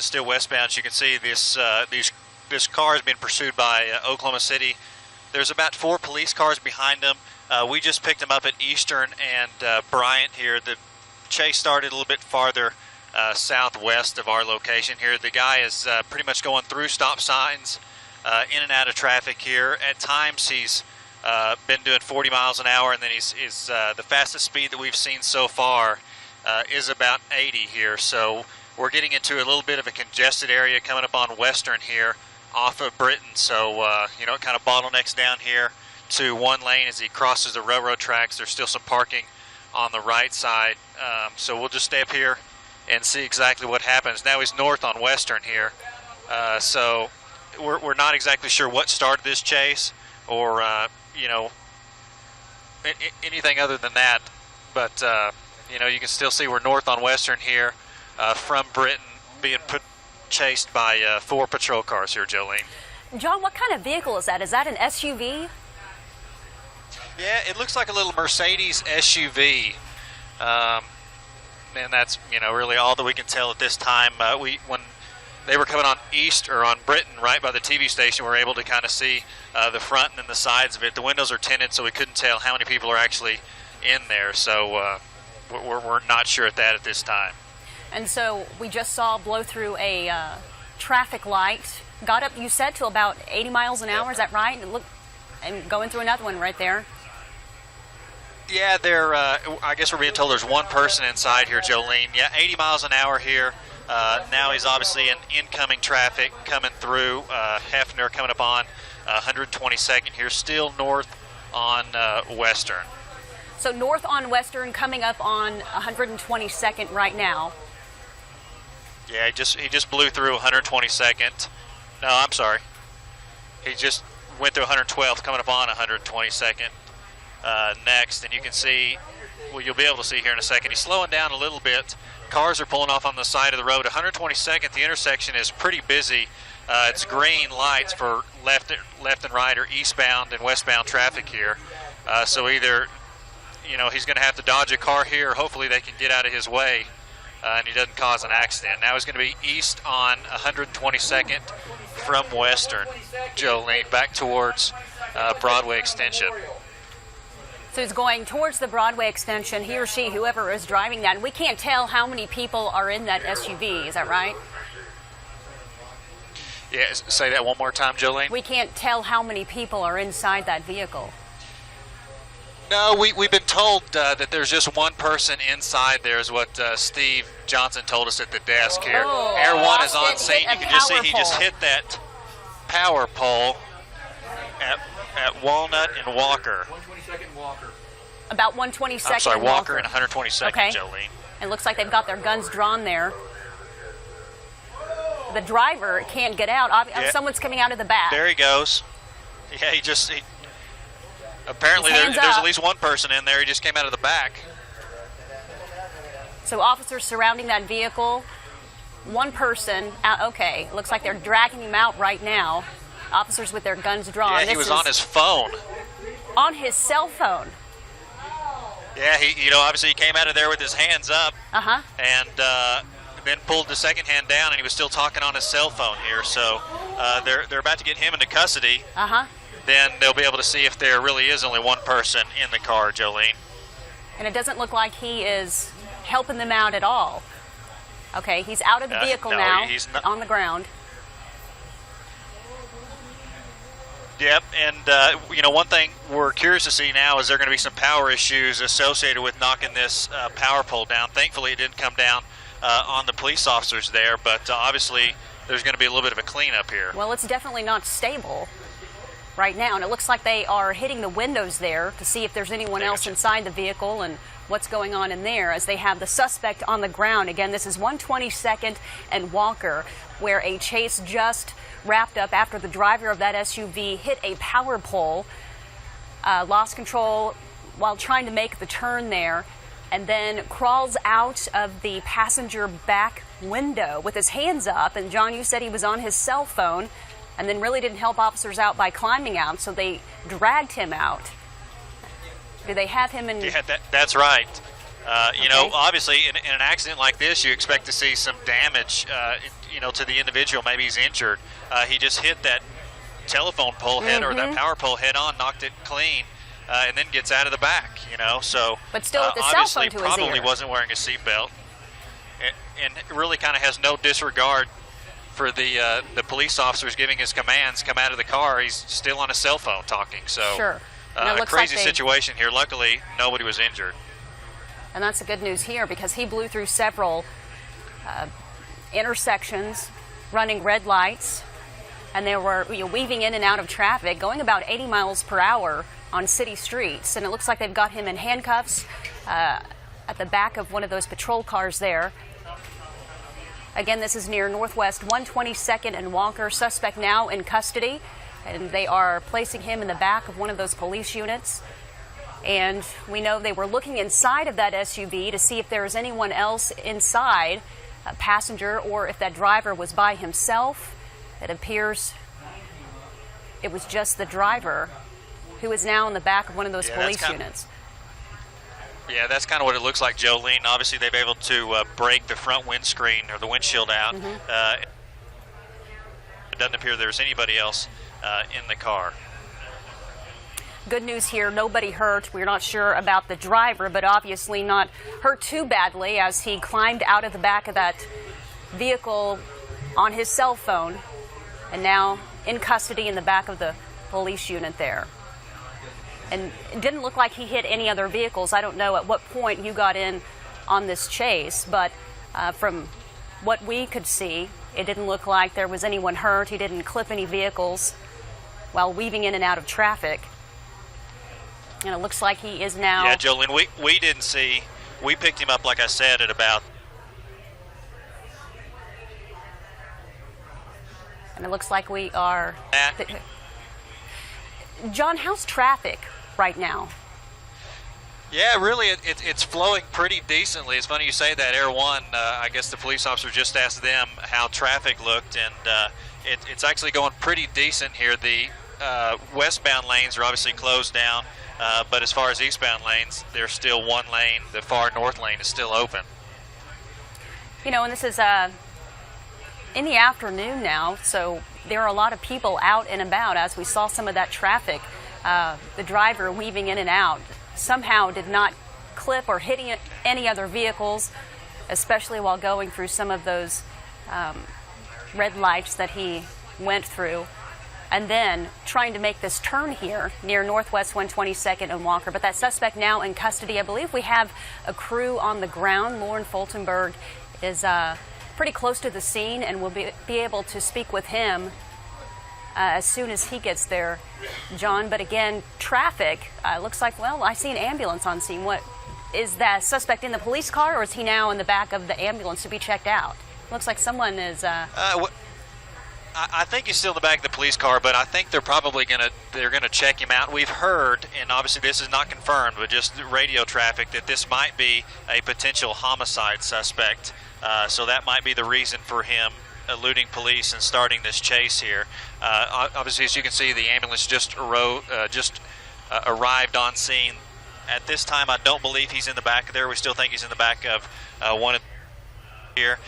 and still westbound. As you can see, this car is being pursued by Oklahoma City. There's about 4 police cars behind them. We just picked them up at Eastern and Bryant here. The chase started a little bit farther southwest of our location here. The guy is pretty much going through stop signs, in and out of traffic here. At times he's been doing 40 miles an hour, and then the fastest speed that we've seen so far is about 80 here. So we're getting into a little bit of a congested area coming up on Western here off of Britain. So you know, it kind of bottlenecks down here to one lane as he crosses the railroad tracks. There's still some parking on the right side, so we'll just stay up here and see exactly what happens. Now he's north on Western here, so we're not exactly sure what started this chase or you know, anything other than that, but you know, you can still see we're north on Western here from Britain, being chased by 4 patrol cars here, Jolene. John, what kind of vehicle is that? Is that an SUV? Yeah, it looks like a little Mercedes SUV, and that's, you know, really all that we can tell at this time. When they were coming on East or on Britain, right by the TV station, we were able to kind of see the front and then the sides of it. The windows are tinted, so we couldn't tell how many people are actually in there. So we're not sure at that at this time. And so we just saw blow through a traffic light. Got up, you said, to about 80 miles an hour. Is that right? And going through another one right there. Yeah, I guess we're being told there's one person inside here, Jolene. Yeah, 80 miles an hour here. Now he's obviously in incoming traffic coming through. Hefner coming up on 122nd here, still north on Western. So north on Western, coming up on 122nd right now. Yeah, he just blew through 122nd. No, I'm sorry. He just went through 112th, coming up on 122nd next. And you can see, well, you'll be able to see here in a second, he's slowing down a little bit. Cars are pulling off on the side of the road. 122nd, the intersection is pretty busy. It's green lights for left and right, or eastbound and westbound traffic here. So either, you know, he's going to have to dodge a car here, or hopefully they can get out of his way and he doesn't cause an accident. Now he's going to be east on 122nd from Western, Jolene, back towards Broadway Extension. So he's going towards the Broadway Extension, he or she, whoever is driving that. And we can't tell how many people are in that SUV, is that right? Yeah, say that one more time, Jolene. We can't tell how many people are inside that vehicle. No, we've been told that there's just one person inside there, is what Steve Johnson told us at the desk here. Oh, Air One is on scene. You can just see he just pole. hit that power pole at Walnut and Walker. 122nd Walker. About 122nd. I'm sorry, Walker and 122nd, okay. Jolene. It looks like they've got their guns drawn there. The driver can't get out. Yeah. Someone's coming out of the back. There he goes. Yeah, apparently there's at least one person in there. He just came out of the back. So officers surrounding that vehicle. One person out. Okay, looks like they're dragging him out right now. Officers with their guns drawn. Yeah, he was on his phone. On his cell phone. Yeah, obviously he came out of there with his hands up. Uh-huh. And then pulled the second hand down, and he was still talking on his cell phone here. So they're about to get him into custody. Uh-huh. Then they'll be able to see if there really is only one person in the car, Jolene. And it doesn't look like he is helping them out at all. Okay, he's out of the vehicle now, he's not on the ground. Yep, and one thing we're curious to see now is there going to be some power issues associated with knocking this power pole down. Thankfully, it didn't come down on the police officers there, but obviously there's going to be a little bit of a cleanup here. Well, it's definitely not stable right now, and it looks like they are hitting the windows there to see if there's anyone else inside the vehicle and what's going on in there, as they have the suspect on the ground. Again, this is 122nd and Walker, where a chase just wrapped up after the driver of that SUV hit a power pole, lost control while trying to make the turn there, and then crawls out of the passenger back window with his hands up. And John, you said he was on his cell phone, and then really didn't help officers out by climbing out, so they dragged him out. Do they have him in? Yeah, that's right. You know, obviously, in an accident like this, you expect to see some damage, you know, to the individual. Maybe he's injured. He just hit that telephone pole head or that power pole head on, knocked it clean, and then gets out of the back, you know. So, but still with the cell phone to his ear. Obviously, probably wasn't wearing a seatbelt, and really kind of has no disregard for the police officers giving his commands. Come out of the car. He's still on a cell phone talking. So, sure. A crazy situation here. Luckily, nobody was injured. And that's the good news here, because he blew through several intersections, running red lights, and they were weaving in and out of traffic, going about 80 miles per hour on city streets. And it looks like they've got him in handcuffs at the back of one of those patrol cars there. Again, this is near Northwest 122nd and Walker. Suspect now in custody, and they are placing him in the back of one of those police units. And we know they were looking inside of that SUV to see if there was anyone else inside, a passenger, or if that driver was by himself. It appears it was just the driver, who is now in the back of one of those police units. Yeah, that's kind of what it looks like, Jolene. Obviously, they've been able to break the front windscreen or the windshield out. It doesn't appear there's anybody else in the car. Good news here, nobody hurt. We're not sure about the driver, but obviously not hurt too badly, as he climbed out of the back of that vehicle on his cell phone and now in custody in the back of the police unit there. And it didn't look like he hit any other vehicles. I don't know at what point you got in on this chase, but from what we could see, it didn't look like there was anyone hurt. He didn't clip any vehicles while weaving in and out of traffic. And it looks like he is now... Yeah, Jolene, we didn't see... We picked him up, like I said, at about... And it looks like we are... John, how's traffic right now? Yeah, really, it's flowing pretty decently. It's funny you say that, Air One. I guess the police officer just asked them how traffic looked, and it's actually going pretty decent here. The westbound lanes are obviously closed down. But as far as eastbound lanes, there's still one lane. The far north lane is still open. You know, and this is in the afternoon now, so there are a lot of people out and about. As we saw some of that traffic, the driver weaving in and out somehow did not clip or hit any other vehicles, especially while going through some of those red lights that he went through. And then trying to make this turn here near Northwest 122nd and Walker. But that suspect now in custody. I believe we have a crew on the ground. Lauren Fultonberg is pretty close to the scene, and we'll be able to speak with him as soon as he gets there, John. But again, traffic looks like, well, I see an ambulance on scene. What is that suspect in the police car, or is he now in the back of the ambulance to be checked out? Looks like someone is... I think he's still in the back of the police car, but I think they're probably gonna check him out. We've heard, and obviously this is not confirmed, but just radio traffic, that this might be a potential homicide suspect. So that might be the reason for him eluding police and starting this chase here. Obviously, as you can see, the ambulance just arrived on scene. At this time, I don't believe he's in the back there. We still think he's in the back of one of here.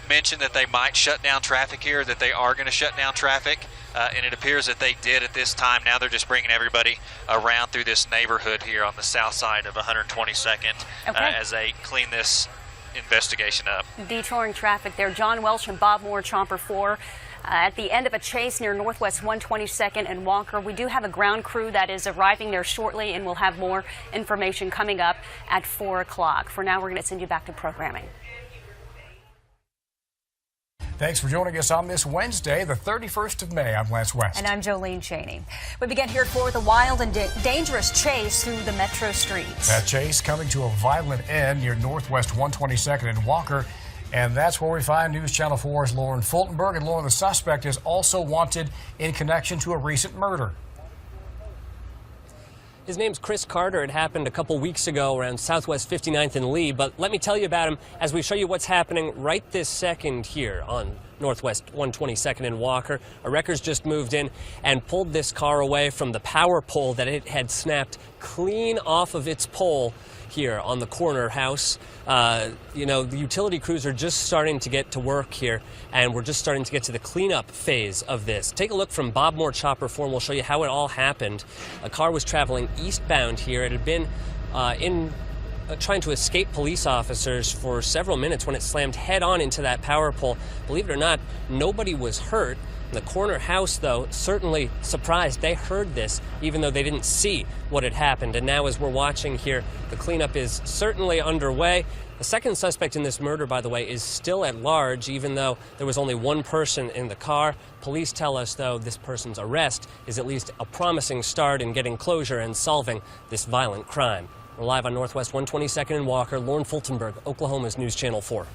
Mentioned that they might shut down traffic here, that they are going to shut down traffic, and it appears that they did at this time. Now they're just bringing everybody around through this neighborhood here on the south side of 122nd as they clean this investigation up. Detouring traffic there. John Welsh and Bob Moore, Chomper 4. At the end of a chase near Northwest 122nd and Walker. We do have a ground crew that is arriving there shortly, and we'll have more information coming up at 4 o'clock. For now, we're going to send you back to programming. Thanks for joining us on this Wednesday, the 31st of May. I'm Lance West. And I'm Jolene Cheney. We begin here at 4 with a wild and dangerous chase through the metro streets. That chase coming to a violent end near Northwest 122nd and Walker. And that's where we find News Channel 4's Lauren Fultonberg. And Lauren, the suspect is also wanted in connection to a recent murder. His name's Chris Carter. It happened a couple weeks ago around Southwest 59th and Lee. But let me tell you about him as we show you what's happening right this second here on Northwest 122nd and Walker. A wrecker's just moved in and pulled this car away from the power pole that it had snapped clean off of its pole here on the corner house. You know, the utility crews are just starting to get to work here, and we're just starting to get to the cleanup phase of this. Take a look from Bob Moore Chopper 4, and we'll show you how it all happened. A car was traveling eastbound here. It had been trying to escape police officers for several minutes when it slammed head-on into that power pole. Believe it or not, nobody was hurt. The corner house, though, certainly surprised. They heard this, even though they didn't see what had happened. And now, as we're watching here, the cleanup is certainly underway. The second suspect in this murder, by the way, is still at large, even though there was only one person in the car. Police tell us, though, this person's arrest is at least a promising start in getting closure and solving this violent crime. We're live on Northwest 122nd and Walker. Lauren Fultonberg, Oklahoma's News Channel 4.